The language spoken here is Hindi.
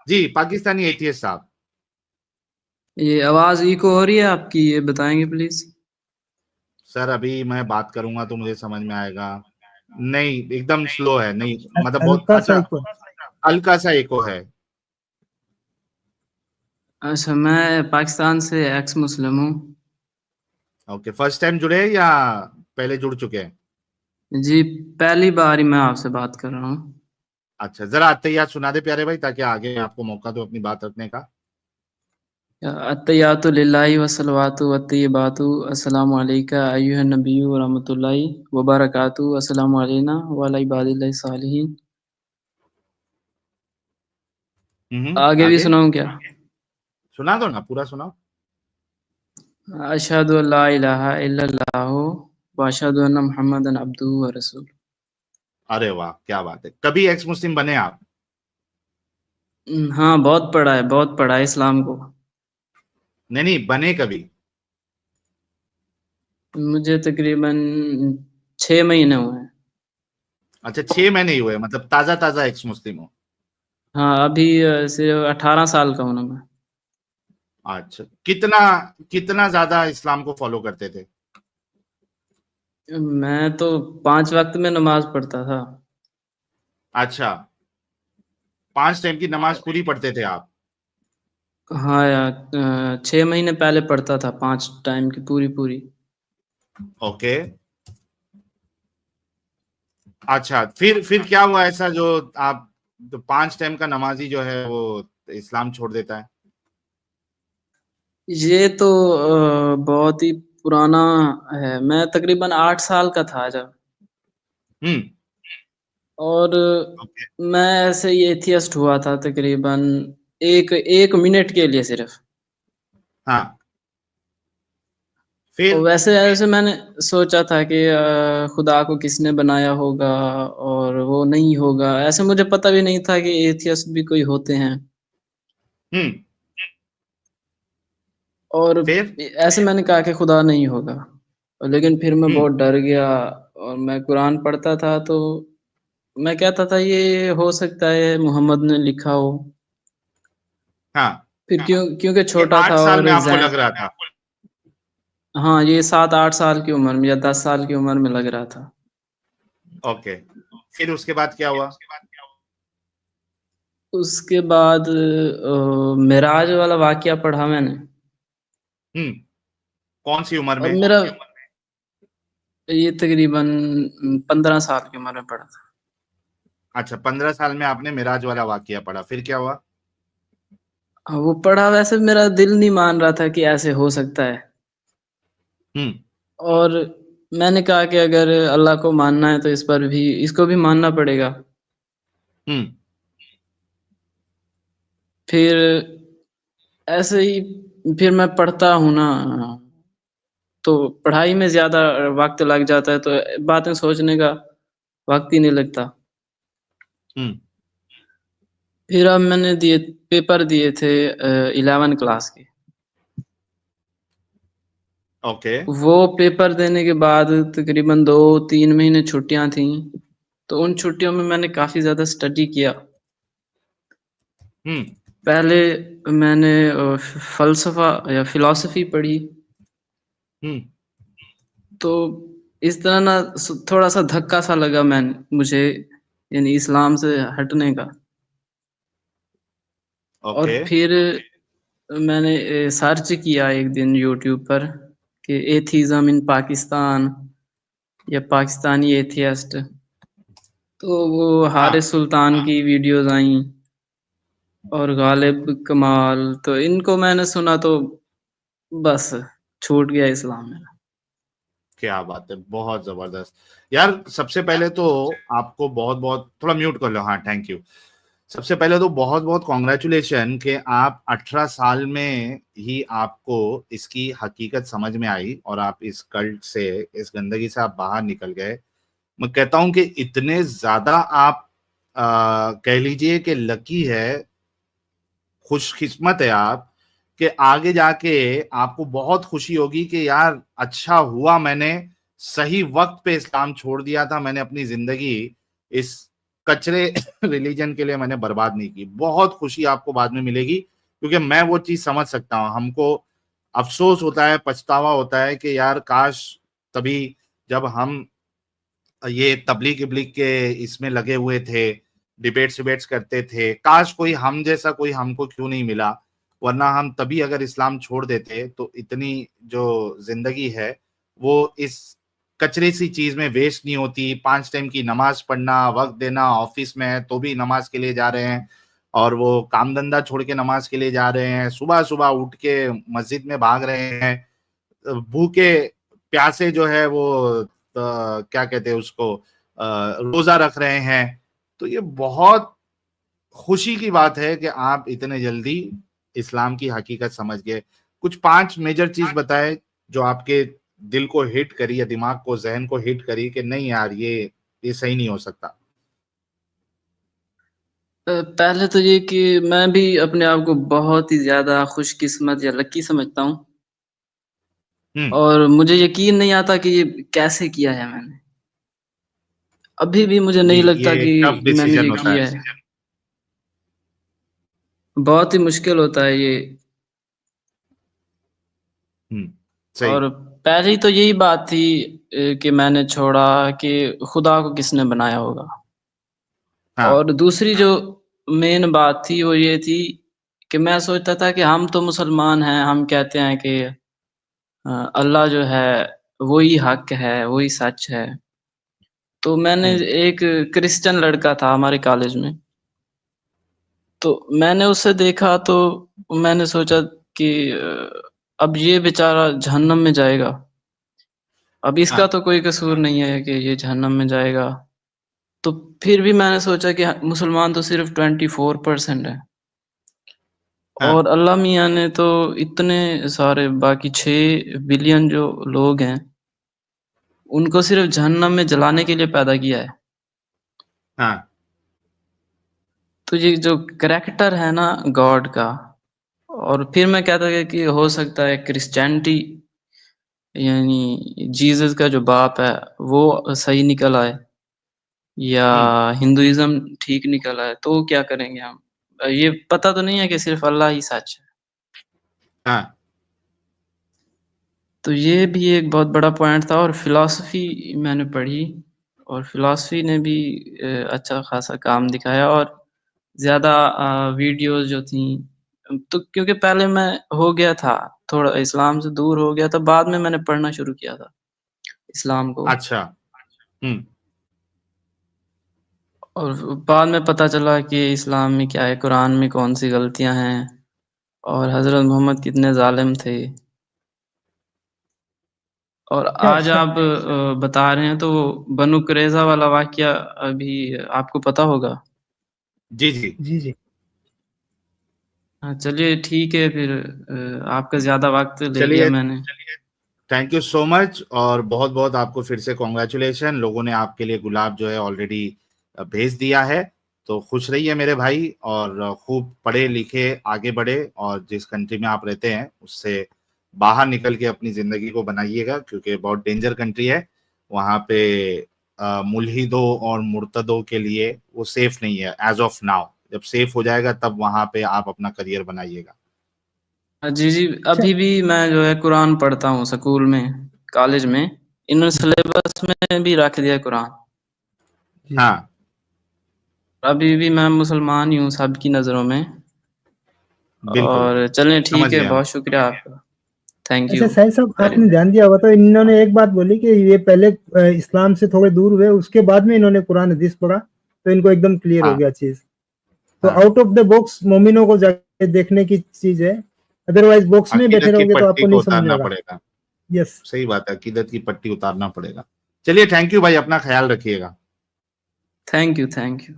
जी, पाकिस्तानी एथियस्ट साहब। ये आवाज इको हो रही है आपकी, ये बताएंगे प्लीज। सर अभी मैं बात करूंगा तो मुझे समझ में आएगा। नहीं, एकदम स्लो है, नहीं मतलब बहुत हल्का सा अच्छा, इको। हल्का सा एको है। अच्छा, मैं पाकिस्तान से एक्स मुस्लिम हूँ। ओके, फर्स्ट टाइम जुड़े हैं या पहले जुड़ चुके हैं? जी, पहली बार ही मैं आपसे बात कर रहा हूँ। अच्छा, जरा अत्तहियात सुना दे प्यारे भाई, ताकि आगे आपको मौका दो अपनी बात रखने का। अत्तहियातु लिल्लाहि वस्सलावातु वत्तय्यिबातु अस्सलामु अलैका अय्युहन नबिय्यु व रहमतुल्लाहि व बरकातुहू अस्सलामु अलैना व अला इबादिल्लाहि सालिहीन। आगे भी आगे सुनाऊं क्या? सुना दो ना, पूरा सुनाओ। अशहदु अल्ला इलाहा इल्लल्लाहु व अशहदु अन्ना मुहम्मदन अब्दुहु व रसूलुहु। अरे वाह, क्या बात है, कभी एक्स मुस्लिम बने आप? हाँ, बहुत पढ़ा है इस्लाम को। नहीं नहीं, बने कभी? मुझे तकरीबन 6 महीने हुए हैं। अच्छा, 6 महीने ही हुए, मतलब ताजा ताजा एक्स मुस्लिम हो। हाँ, अभी सिर्फ 18 साल का हूँ ना मैं। अच्छा, कितना कितना ज्यादा इस्लाम को फॉलो करते थे? मैं तो 5 वक्त में नमाज पढ़ता था। अच्छा, 5 टाइम की नमाज पूरी पढ़ते थे आप? हाँ यार, 6 महीने पहले पढ़ता था 5 टाइम की पूरी पूरी। ओके। अच्छा, फिर क्या हुआ ऐसा जो आप, तो 5 टाइम का नमाजी जो है वो इस्लाम छोड़ देता है? ये तो बहुत ही पुराना है। मैं तकरीबन 8 साल का था जब। हम्म। और ओके। मैं ऐसे ही एथियस्ट हुआ था तकरीबन एक एक मिनट के लिए सिर्फ। हाँ, और फिर? वैसे ऐसे मैंने सोचा था कि खुदा को किसने बनाया होगा और वो नहीं होगा। ऐसे मुझे पता भी नहीं था कि एथियस्ट भी कोई होते हैं। हम्म। और फिर? ऐसे मैंने कहा कि खुदा नहीं होगा। और लेकिन फिर मैं हम्म। बहुत डर गया। और मैं कुरान पढ़ता था तो मैं कहता था ये हो सकता है मोहम्मद ने लिखा हो। हाँ, फिर क्योंकि ये छोटा आठ था साल में और आपको लग रहा था? हाँ, ये 7-8 साल की उम्र में या 10 साल की उम्र में लग रहा था। ओके, फिर उसके बाद क्या हुआ? उसके बाद मेराज वाला वाकया पढ़ा मैंने। हम्म। कौन सी उम्र और में? मेरा ये तकरीबन 15 साल की उम्र में पढ़ा था। अच्छा, 15 साल में आपने मिराज वाला वाकया पढ़ा, फिर क्या हुआ? हाँ, वो पढ़ा, वैसे मेरा दिल नहीं मान रहा था कि ऐसे हो सकता है। हम्म। और मैंने कहा कि अगर अल्लाह को मानना है तो इस पर भी इसको भी मानना पड़ेगा। हम्म। फिर ऐसे ही फिर मैं पढ़ता हूँ ना, तो पढ़ाई में ज्यादा वक्त लग जाता है तो बातें सोचने का वक्त ही नहीं लगता। हम्म। फिर अब मैंने दिए पेपर दिए थे 11 क्लास के। ओके। वो पेपर देने के बाद तकरीबन 2-3 महीने छुट्टियां थी। तो उन छुट्टियों में मैंने काफी ज्यादा स्टडी किया। हम्म। पहले मैंने फलसफा या फिलॉसफी पढ़ी। हम्म। तो इस तरह ना थोड़ा सा धक्का सा लगा मुझे, यानी इस्लाम से हटने का। और ओके। फिर मैंने सर्च किया एक दिन यूट्यूब पर कि एथीज्म इन पाकिस्तान या पाकिस्तानी एथियस्ट। तो वो हाँ। हारिस सुल्तान की वीडियोस आई और गालिब कमाल, तो इनको मैंने सुना तो बस छूट गया इस्लाम में। क्या बात है, बहुत जबरदस्त। यार सबसे पहले तो आपको बहुत बहुत, थोड़ा म्यूट कर लो, हाँ थैंक यू। सबसे पहले तो बहुत बहुत कॉन्ग्रेचुलेशन कि आप 18 साल में ही आपको इसकी हकीकत समझ में आई और आप इस कल्ट से, इस गंदगी से आप बाहर निकल गए। मैं कहता हूं कि इतने ज्यादा आप कह लीजिए कि लकी है, खुशकिस्मत है आप, कि आगे जाके आपको बहुत खुशी होगी कि यार अच्छा हुआ मैंने सही वक्त पे इस्लाम छोड़ दिया था, मैंने अपनी जिंदगी इस कचरे रिलीजन के लिए मैंने बर्बाद नहीं की। बहुत खुशी आपको बाद में मिलेगी, क्योंकि मैं वो चीज समझ सकता हूँ। हमको अफसोस होता है, पछतावा होता है कि यार काश तभी जब हम ये तबलीग इबलीग के इसमें लगे हुए थे, डिबेट्स विबेट्स करते थे, काश कोई हम जैसा कोई हमको क्यों नहीं मिला, वरना हम तभी अगर इस्लाम छोड़ देते तो इतनी जो जिंदगी है वो इस कचरे सी चीज में वेस्ट नहीं होती। 5 टाइम की नमाज पढ़ना, वक्त देना, ऑफिस में है तो भी नमाज के लिए जा रहे हैं, और वो काम धंधा छोड़ के नमाज के लिए जा रहे हैं, सुबह सुबह उठ के मस्जिद में भाग रहे हैं, भूखे प्यासे जो है वो क्या कहते हैं उसको, रोजा रख रहे हैं। तो ये बहुत खुशी की बात है कि आप इतने जल्दी इस्लाम की हकीकत समझ गए। कुछ 5 मेजर चीज बताए जो आपके दिल को हिट करी या दिमाग को, जहन को हिट करी कि नहीं यार ये सही नहीं हो सकता। पहले तो ये कि मैं भी अपने आप को बहुत ही ज़्यादा खुशकिस्मत या लकी समझता हूँ, हम्म। और मुझे यकीन नहीं आता कि ये कैसे किया है मैंने। अभी भी मुझे नहीं लगता ये कि टफ मैंने डिसीजन ये होता किया है। है। बहुत ही मुश्किल होता है ये। सही। और पहली तो यही बात थी कि मैंने छोड़ा कि खुदा को किसने बनाया होगा। हाँ। और दूसरी जो मेन बात थी वो ये थी कि मैं सोचता था कि हम तो मुसलमान हैं, हम कहते हैं कि अल्लाह जो है वही हक है, वही सच है। तो मैंने हम्म। एक क्रिश्चियन लड़का था हमारे कॉलेज में, तो मैंने उसे देखा तो मैंने सोचा कि अब ये बेचारा जहन्नम में जाएगा। अब इसका हाँ। तो कोई कसूर नहीं है कि ये जहन्नम में जाएगा। तो फिर भी मैंने सोचा कि मुसलमान तो सिर्फ़ 24% है, हाँ। और अल्लाह मियाँ ने तो इतने सारे बाकी 6 बिलियन जो लोग हैं, उनको सिर्फ़ जहन्नम में जलाने के लिए पैदा किया है। हाँ। तो ये जो करैक्टर है ना गॉड का, और फिर मैं कहता कि हो सकता है क्रिश्चियनिटी यानी जीसस का जो बाप है वो सही निकल आए, या हम्म। हिंदुइज़्म ठीक निकल आए, तो क्या करेंगे हम? ये पता तो नहीं है कि सिर्फ़ अल्लाह ही सच है। हाँ। तो ये भी एक बहुत बड़ा पॉइंट था, और फ़िलॉसफ़ी मैंने पढ़ी, और फ़िलॉसफ़ी ने भी अच्छा ख़ासा काम दिखाया, और ज़्यादा वीडियोज़ जो थीं, तो क्योंकि पहले मैं हो गया था, थोड़ा इस्लाम से दूर हो गया था, बाद में मैंने पढ़ना शुरू किया था इस्लाम को। अच्छा। हम्म। और बाद में पता चला कि इस्लाम में क्या है, कुरान में कौन-सी गलतियाँ हैं, और हज़रत मोहम्मद कितने ज़ालिम थे। और अच्छा आज अच्छा। आप बता रहे हैं तो बनु कुरैज़ा वाला वाक़या अभी आपको पता होगा। जी जी। जी जी। हाँ, चलिए ठीक है फिर, आपका ज़्यादा वक़्त ले लिया चलिए, मैंने। थैंक यू सो मच, और बहुत बहुत आपको फिर से कॉन्ग्रेचुलेशन। लोगों ने आपके लिए गुलाब जो है ऑलरेडी भेज दिया है। तो खुश रहिए मेरे भाई, और खूब पढ़े लिखे आगे बढ़े, और जिस कंट्री में आप रहते हैं उससे बाहर निकल के अपनी जिंदगी को बनाइएगा, क्योंकि बहुत डेंजर कंट्री है। वहाँ पे मुल्हिदों और मुर्तदों के लिए वो सेफ नहीं है एज ऑफ नाउ। जब सेफ हो जाएगा तब वहाँ पे आप अपना करियर बनाइएगा। जी, जी, अच्छा। अभी भी मैं जो है कुरान पढ़ता हूँ स्कूल में, कॉलेज में। इन्होंने सिलेबस में भी रख दिया है कुरान। जी जी। हाँ। अभी भी मैं मुसलमान ही हूँ सबकी नज़रों में। बिल्कुल। और चलें समझ ठीक है, गए हम। बहुत शुक्रिया आपका। थैंक अच्छा यू साहिल साहब, वेरी आपने मच। ध्यान दिया होगा तो इन्होंने एक बात बोली कि ये पहले इस्लाम से थोड़े दूर हुए, उसके बाद में इन्होंने कुरान हदीस पढ़ा, तो इनको एकदम क्लियर हो हाँ। गया चीज। तो हाँ। आउट ऑफ द बॉक्स मोमिनों को जाके देखने की चीज है, अदरवाइज बॉक्स में बैठे अकीदत की रहोगे तो पट्टी आपको को नहीं समझ में उतारना आएगा। पड़ेगा। यस। सही बात है, अकीदत की पट्टी उतारना पड़ेगा। चलिए, थैंक यू भाई, अपना ख्याल रखिएगा। Thank you, thank you.